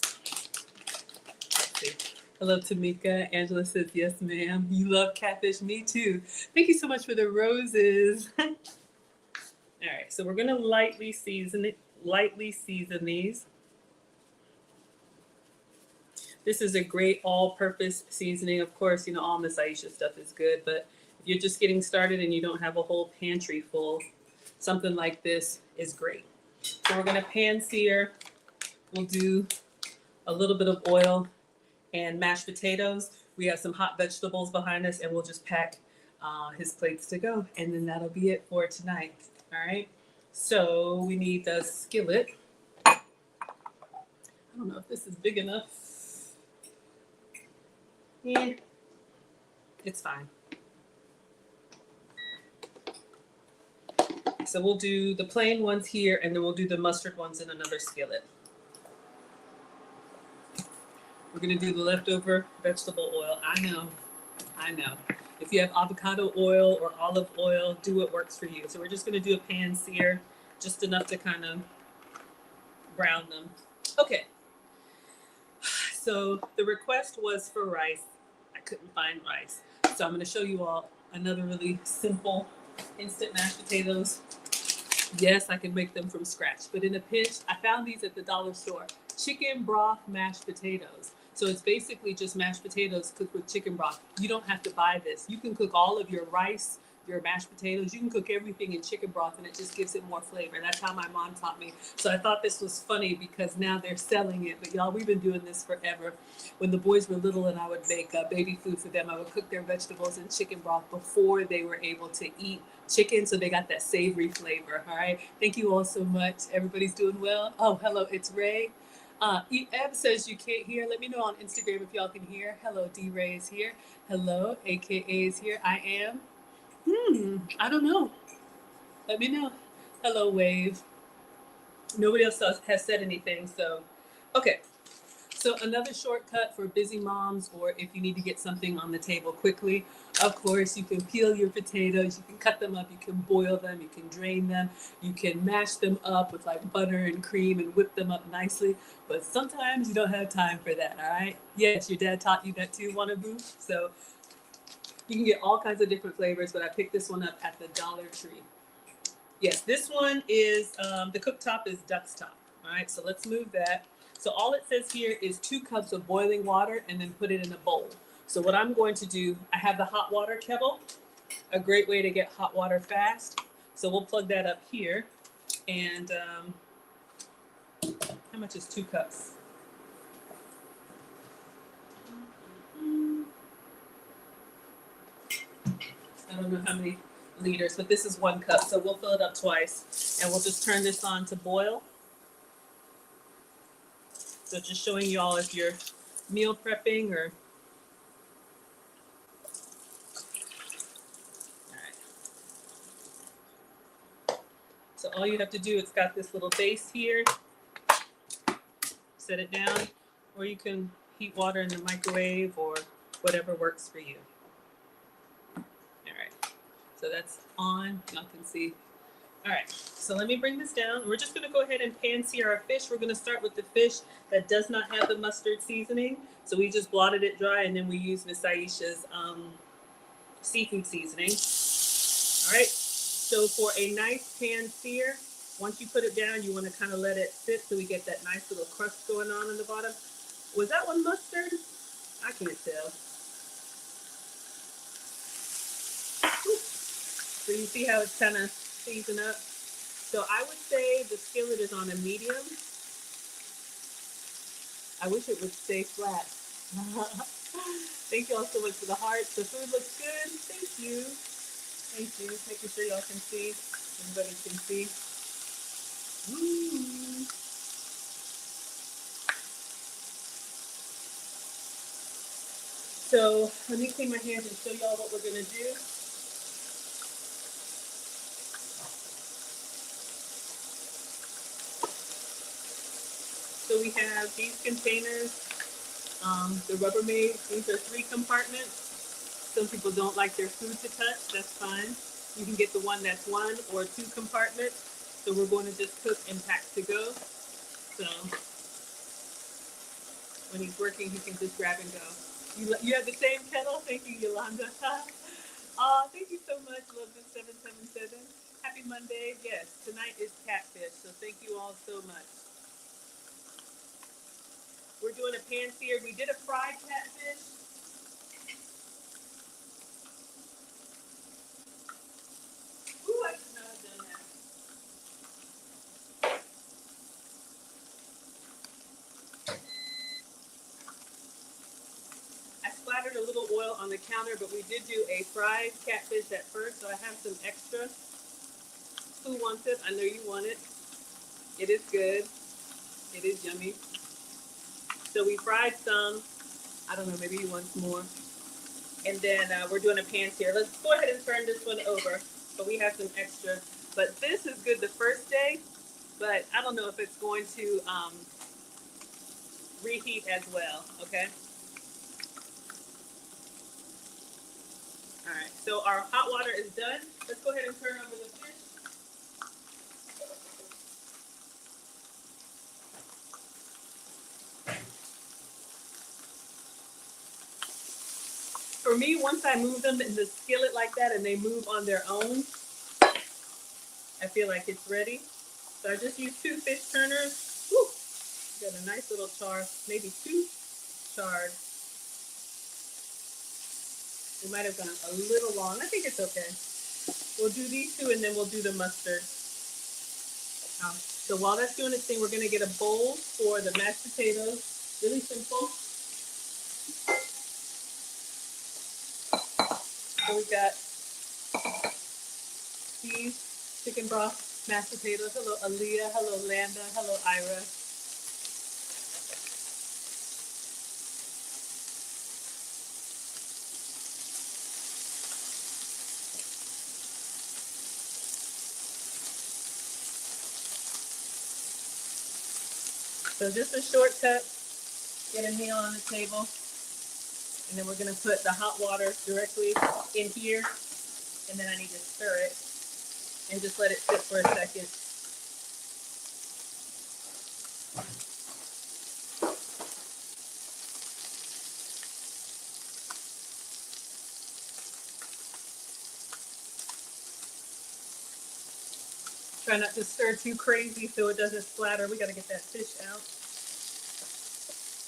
[SPEAKER 1] Let's see. Hello, Tamika. Angela says, yes, ma'am. You love catfish. Me too. Thank you so much for the roses. All right, so we're going to lightly season these. This is a great all-purpose seasoning. Of course, you know, all Miss Aisha stuff is good, but if you're just getting started and you don't have a whole pantry full, something like this is great. So we're going to pan-sear. We'll do a little bit of oil and mashed potatoes. We have some hot vegetables behind us, and we'll just pack his plates to go. And then that'll be it for tonight. All right. So we need the skillet. I don't know if this is big enough. Yeah, it's fine. So we'll do the plain ones here, and then we'll do the mustard ones in another skillet. We're going to do the leftover vegetable oil. I know. If you have avocado oil or olive oil, do what works for you. So we're just going to do a pan sear, just enough to kind of brown them. Okay. So the request was for rice. I couldn't find rice. So I'm going to show you all another really simple instant mashed potatoes. Yes, I can make them from scratch, but in a pinch, I found these at the dollar store. Chicken broth mashed potatoes. So it's basically just mashed potatoes cooked with chicken broth. You don't have to buy this. You can cook all of your rice, your mashed potatoes. You can cook everything in chicken broth, and it just gives it more flavor. That's how my mom taught me. So I thought this was funny because now they're selling it. But y'all, we've been doing this forever. When the boys were little and I would make baby food for them, I would cook their vegetables in chicken broth before they were able to eat chicken, so they got that savory flavor. All right. Thank you all so much. Everybody's doing well. Oh, hello. It's Ray. Eb says you can't hear. Let me know on Instagram if y'all can hear. Hello, D Ray is here. Hello, AKA is here. I am. I don't know. Let me know. Hello, Wave. Nobody else has said anything, so okay. So another shortcut for busy moms, or if you need to get something on the table quickly, of course, you can peel your potatoes, you can cut them up, you can boil them, you can drain them, you can mash them up with like butter and cream and whip them up nicely. But sometimes you don't have time for that, all right? Yes, your dad taught you that too, Wanaboo. So you can get all kinds of different flavors, but I picked this one up at the Dollar Tree. Yes, this one is, the cooktop is duck's top. All right, so let's move that. So all it says here is 2 cups of boiling water and then put it in a bowl. So what I'm going to do, I have the hot water kettle, a great way to get hot water fast. So we'll plug that up here. And how much is 2 cups? I don't know how many liters, but this is 1 cup. So we'll fill it up twice. And we'll just turn this on to boil. So just showing you all if you're meal prepping or. All right. So all you have to do, it's got this little base here. Set it down, or you can heat water in the microwave or whatever works for you. All right. So that's on. Y'all can see. All right, so let me bring this down. We're just gonna go ahead and pan-sear our fish. We're gonna start with the fish that does not have the mustard seasoning. So we just blotted it dry and then we use Miss Aisha's seafood seasoning. All right, so for a nice pan-sear, once you put it down, you wanna kinda let it sit so we get that nice little crust going on in the bottom. Was that one mustard? I can't tell. So you see how it's kind of seasoned up? So I would say the skillet is on a medium. I wish it would stay flat. Thank you all so much for the hearts. The food looks good. Thank you. Thank you. Making sure y'all can see. Everybody can see. Mm. So let me clean my hands and show y'all what we're gonna do. So we have these containers, the Rubbermaid. These are 3 compartments. Some people don't like their food to touch. That's fine. You can get the one that's 1 or 2 compartments. So we're going to just cook and pack to go. So when he's working, he can just grab and go. You have the same kettle? Thank you, Yolanda. Thank you so much, Love this 777. Happy Monday. Yes, tonight is catfish. So thank you all so much. We're doing a pan-seared. We did a fried catfish. Ooh, I should not have done that. I splattered a little oil on the counter, but we did do a fried catfish at first, so I have some extra. Who wants it? I know you want it. It is good. It is yummy. So we fried some. I don't know, maybe he wants more. And then we're doing a pan-sear. Let's go ahead and turn this one over. But we have some extra. But this is good the first day, but I don't know if it's going to reheat as well, okay? All right, so our hot water is done. Let's go ahead and turn over the fish. For me, once I move them in the skillet like that and they move on their own, I feel like it's ready. So I just use 2 fish turners. Woo! Got a nice little char, maybe 2 charred. We might have gone a little long. I think it's okay. We'll do these 2 and then we'll do the mustard. So while that's doing its thing, we're gonna get a bowl for the mashed potatoes. Really simple. So we've got these chicken broth mashed potatoes. Hello, Aaliyah. Hello, Landa. Hello, Ira. So just a shortcut, get a meal on the table, and then we're gonna put the hot water directly in here, and then I need to stir it and just let it sit for a second. Try not to stir too crazy so it doesn't splatter. We got to get that fish out.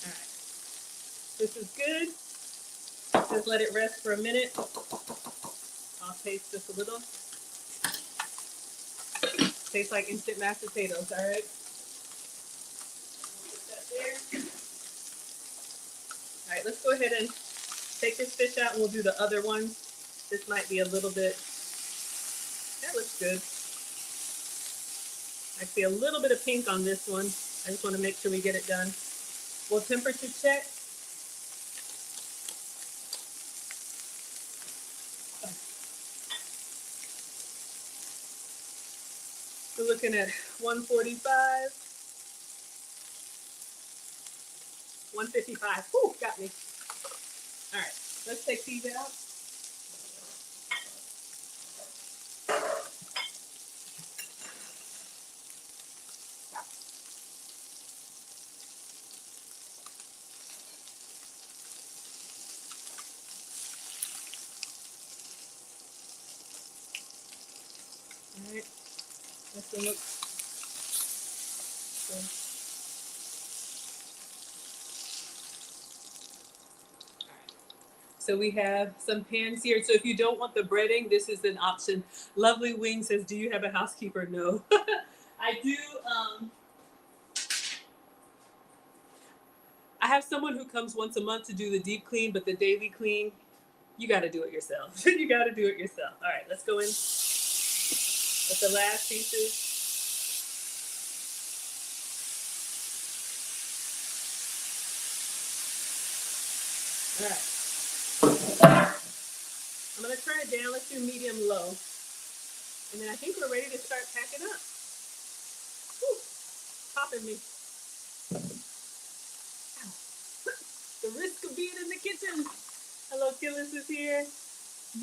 [SPEAKER 1] All right. This is good. Just let it rest for a minute. I'll taste just a little. Tastes like instant mashed potatoes, all right? Put that there. All right, let's go ahead and take this fish out and we'll do the other ones. This might be a little bit, that looks good. I see a little bit of pink on this one. I just want to make sure we get it done. We'll temperature check. We're looking at 145, 155. Whew, got me. All right, let's take these out. All right, this one looks good. So we have some pan-seared. So if you don't want the breading, this is an option. Lovely Wing says, do you have a housekeeper? No. I do. I have someone who comes once a month to do the deep clean, but the daily clean, you got to do it yourself. You got to do it yourself. All right, let's go in with the last pieces. All right. I'm going to turn it down. Let's do medium low. And then I think we're ready to start packing up. Whew, popping me. Ow. The risk of being in the kitchen. Hello, Killis is here.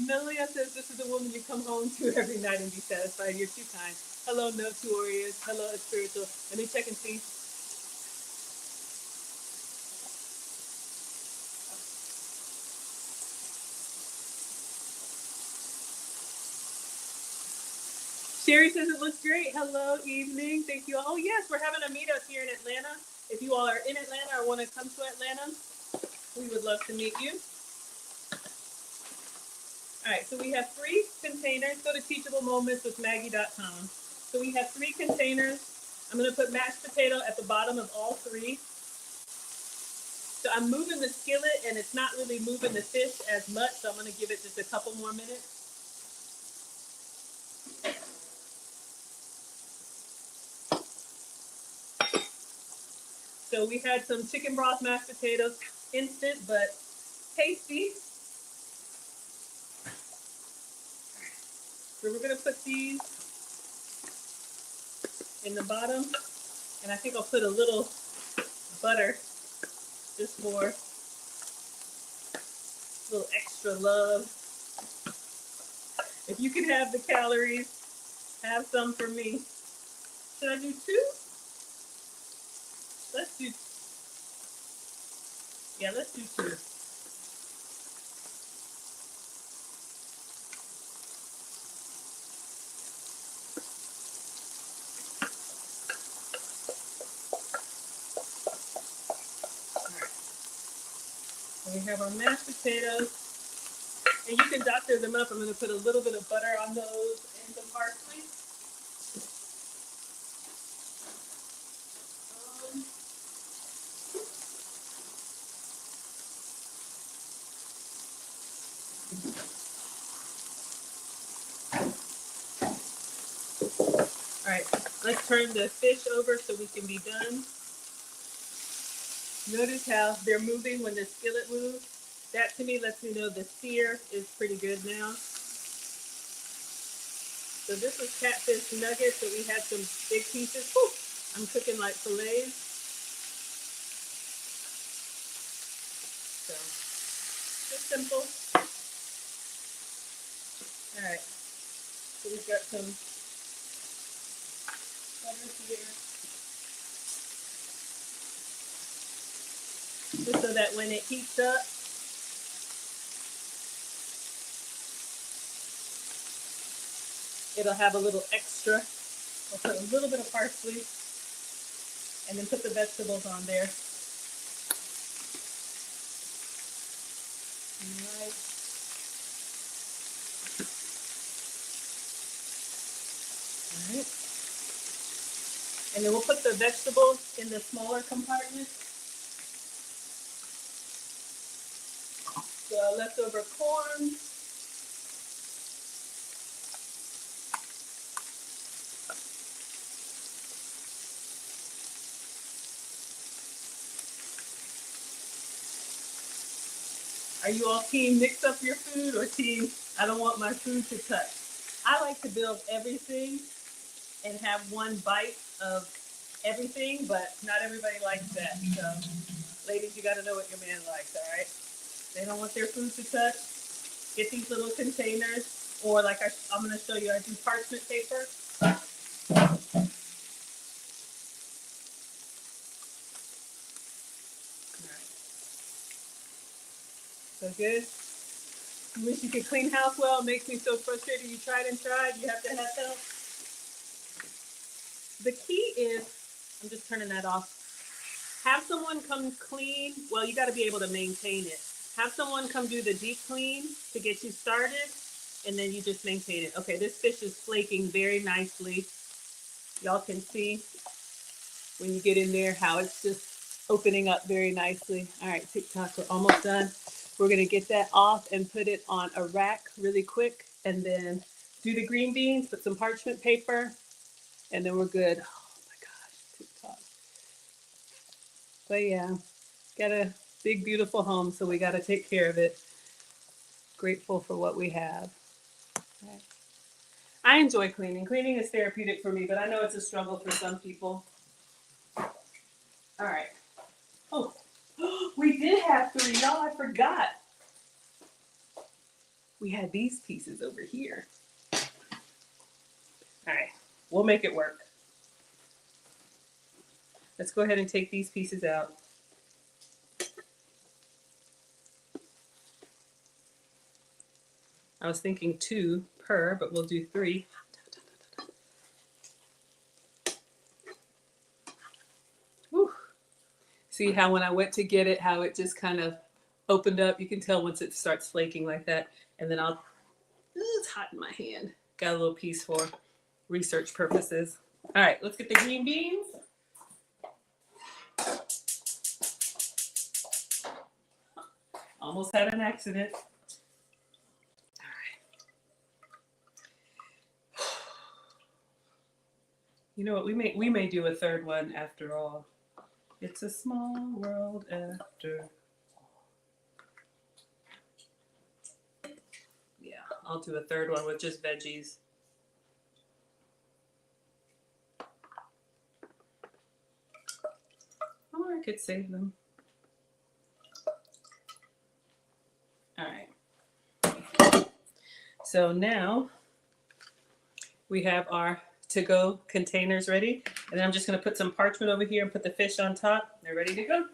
[SPEAKER 1] Melia says this is the woman you come home to every night and be satisfied. You're too kind. Hello, No Two Warriors. Hello, Spiritual. Let me check and see. Sherry says it looks great. Hello, evening. Thank you all. Oh, yes, we're having a meetup here in Atlanta. If you all are in Atlanta or want to come to Atlanta, we would love to meet you. All right, so we have 3 containers. Go to teachablemoments.maggie.com. So we have 3 containers. I'm going to put mashed potato at the bottom of all 3. So I'm moving the skillet, and it's not really moving the fish as much, so I'm going to give it just a couple more minutes. So we had some chicken broth mashed potatoes, instant but tasty. So we're going to put these in the bottom, and I think I'll put a little butter just for a little extra love. If you can have the calories, have some for me. Should I do 2? Let's do, yeah, let's do 2. So we have our mashed potatoes, and you can doctor them up. I'm going to put a little bit of butter on those and some parsley. All right, let's turn the fish over so we can be done. Notice how they're moving when the skillet moves. That to me lets me know the sear is pretty good now. So this was catfish nuggets, so we had some big pieces. Whew, I'm cooking like fillets. So just simple. All right, so we've got some butter here. Just so that when it heats up, it'll have a little extra. We'll put a little bit of parsley and then put the vegetables on there. All right. All right. And then we'll put the vegetables in the smaller compartment. The leftover corn. Are you all team mix up your food or team I don't want my food to touch? I like to build everything and have one bite of everything, but not everybody likes that. So, ladies, you got to know what your man likes, all right? They don't want their food to touch. Get these little containers, or like I'm going to show you, I do parchment paper. So good. You wish you could clean house well. It makes me so frustrated. You tried and tried. You have to have help. The key is, I'm just turning that off. Have someone come clean. Well, you got to be able to maintain it. Have someone come do the deep clean to get you started, and then you just maintain it. Okay, this fish is flaking very nicely. Y'all can see when you get in there how it's just opening up very nicely. All right, TikTok, we're almost done. We're gonna get that off and put it on a rack really quick, and then do the green beans, put some parchment paper, and then we're good. Oh my gosh, TikTok. But yeah, got a big, beautiful home, so we gotta take care of it. Grateful for what we have. Okay. I enjoy cleaning. Cleaning is therapeutic for me, but I know it's a struggle for some people. All right. Oh, we did have 3, y'all. I forgot. We had these pieces over here. All right, we'll make it work. Let's go ahead and take these pieces out. I was thinking 2 per, but we'll do 3. Whew. See how when I went to get it, how it just kind of opened up? You can tell once it starts flaking like that. And then it's hot in my hand. Got a little piece for research purposes. All right, let's get the green beans. Almost had an accident. All right. You know what? We may do a 3rd one after all. It's a small world after all. Yeah, I'll do a 3rd one with just veggies. Or I could save them. All right. So now we have our to-go containers ready. And then I'm just going to put some parchment over here and put the fish on top. They're ready to go.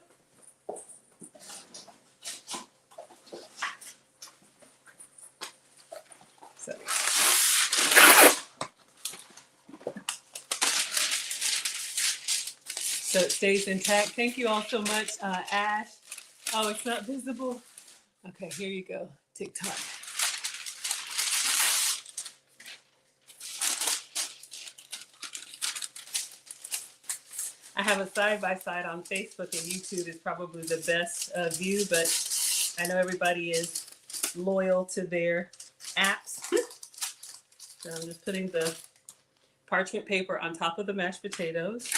[SPEAKER 1] So it stays intact. Thank you all so much, Ash. Oh, it's not visible. Okay, here you go. TikTok. I have a side-by-side on Facebook, and YouTube is probably the best view, but I know everybody is loyal to their apps. So I'm just putting the parchment paper on top of the mashed potatoes.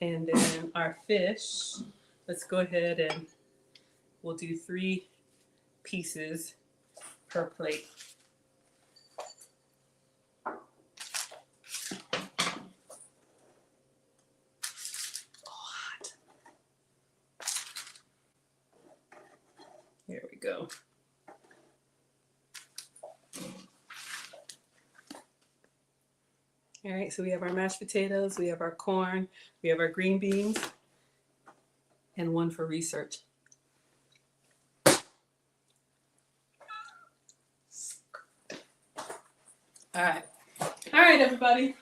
[SPEAKER 1] And then our fish, let's go ahead and we'll do 3 pieces per plate. Here we go. All right, so we have our mashed potatoes, we have our corn, we have our green beans, and 1 for research. All right. All right, everybody.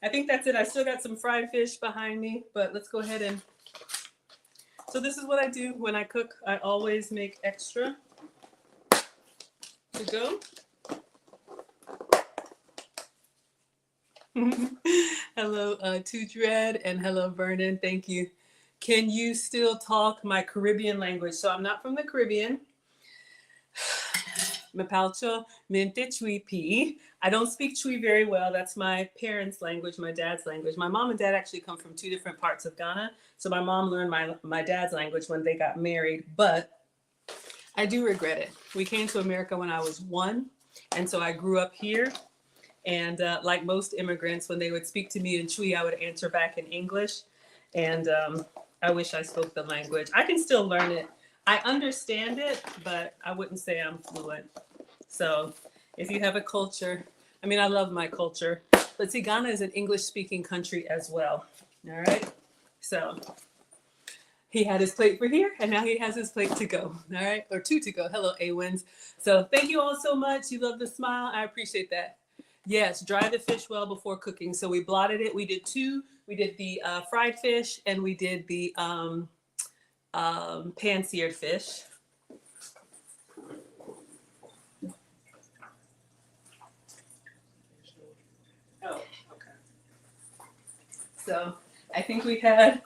[SPEAKER 1] I think that's it. I still got some fried fish behind me, but let's go ahead and. So this is what I do when I cook. I always make extra to go. Hello, Tudred, and hello, Vernon. Thank you. Can you still talk my Caribbean language? So I'm not from the Caribbean. Mapalcho mente chui pi. I don't speak Chui very well. That's my parents' language, my dad's language. My mom and dad actually come from two different parts of Ghana. So my mom learned my dad's language when they got married, but I do regret it. We came to America when I was 1, and so I grew up here. And like most immigrants, when they would speak to me in Chui, I would answer back in English. And I wish I spoke the language. I can still learn it. I understand it, but I wouldn't say I'm fluent. So if you have a culture, I mean, I love my culture. But see, Ghana is an English-speaking country as well. All right? So he had his plate for here, and now he has his plate to go. All right? Or 2 to go. Hello, A-Wins. So thank you all so much. You love the smile. I appreciate that. Yes, dry the fish well before cooking. So we blotted it. We did 2. We did the fried fish, and we did the pan-seared fish. Oh, okay. So I think we had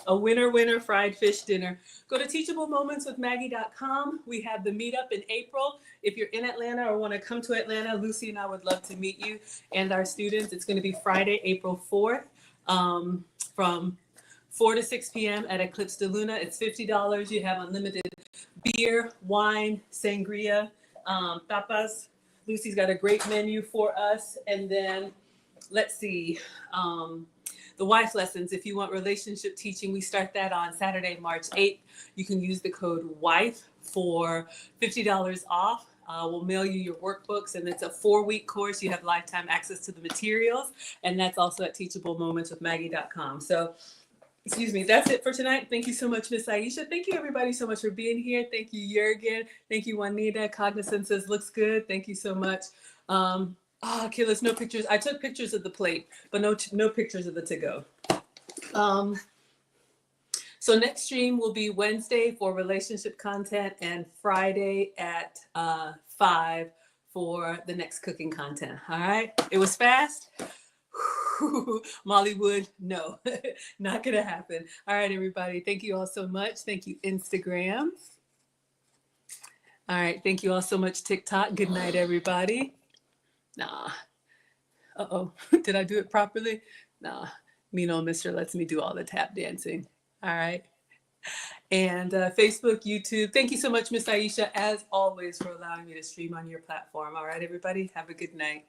[SPEAKER 1] a winner fried fish dinner. Go to teachablemomentswithmaggie.com. We have the meetup in April. If you're in Atlanta or want to come to Atlanta, Lucy and I would love to meet you and our students. It's going to be Friday, April 4th from 4 to 6 p.m. at Eclipse de Luna. It's $50. You have unlimited beer, wine, sangria, tapas. Lucy's got a great menu for us. And then let's see. The wife lessons, if you want relationship teaching, we start that on Saturday, March 8th. You can use the code WIFE for $50 off. We'll mail you your workbooks, and it's a 4-week course. You have lifetime access to the materials, and that's also at teachablemomentswithmaggie.com. So, excuse me, that's it for tonight. Thank you so much, Miss Aisha. Thank you, everybody, so much for being here. Thank you, Jurgen. Thank you, Juanita. Cognizant says, looks good. Thank you so much. Okay, there's no pictures. I took pictures of the plate, but no pictures of the to-go. So next stream will be Wednesday for relationship content and Friday at 5 for the next cooking content. All right, it was fast. Mollywood, no, not gonna happen. All right, everybody, thank you all so much. Thank you, Instagram. All right, thank you all so much, TikTok. Good night, everybody. Nah. Uh-oh. Did I do it properly? Nah. Me no mister lets me do all the tap dancing. All right. And Facebook, YouTube. Thank you so much, Miss Aisha, as always, for allowing me to stream on your platform. All right, everybody. Have a good night.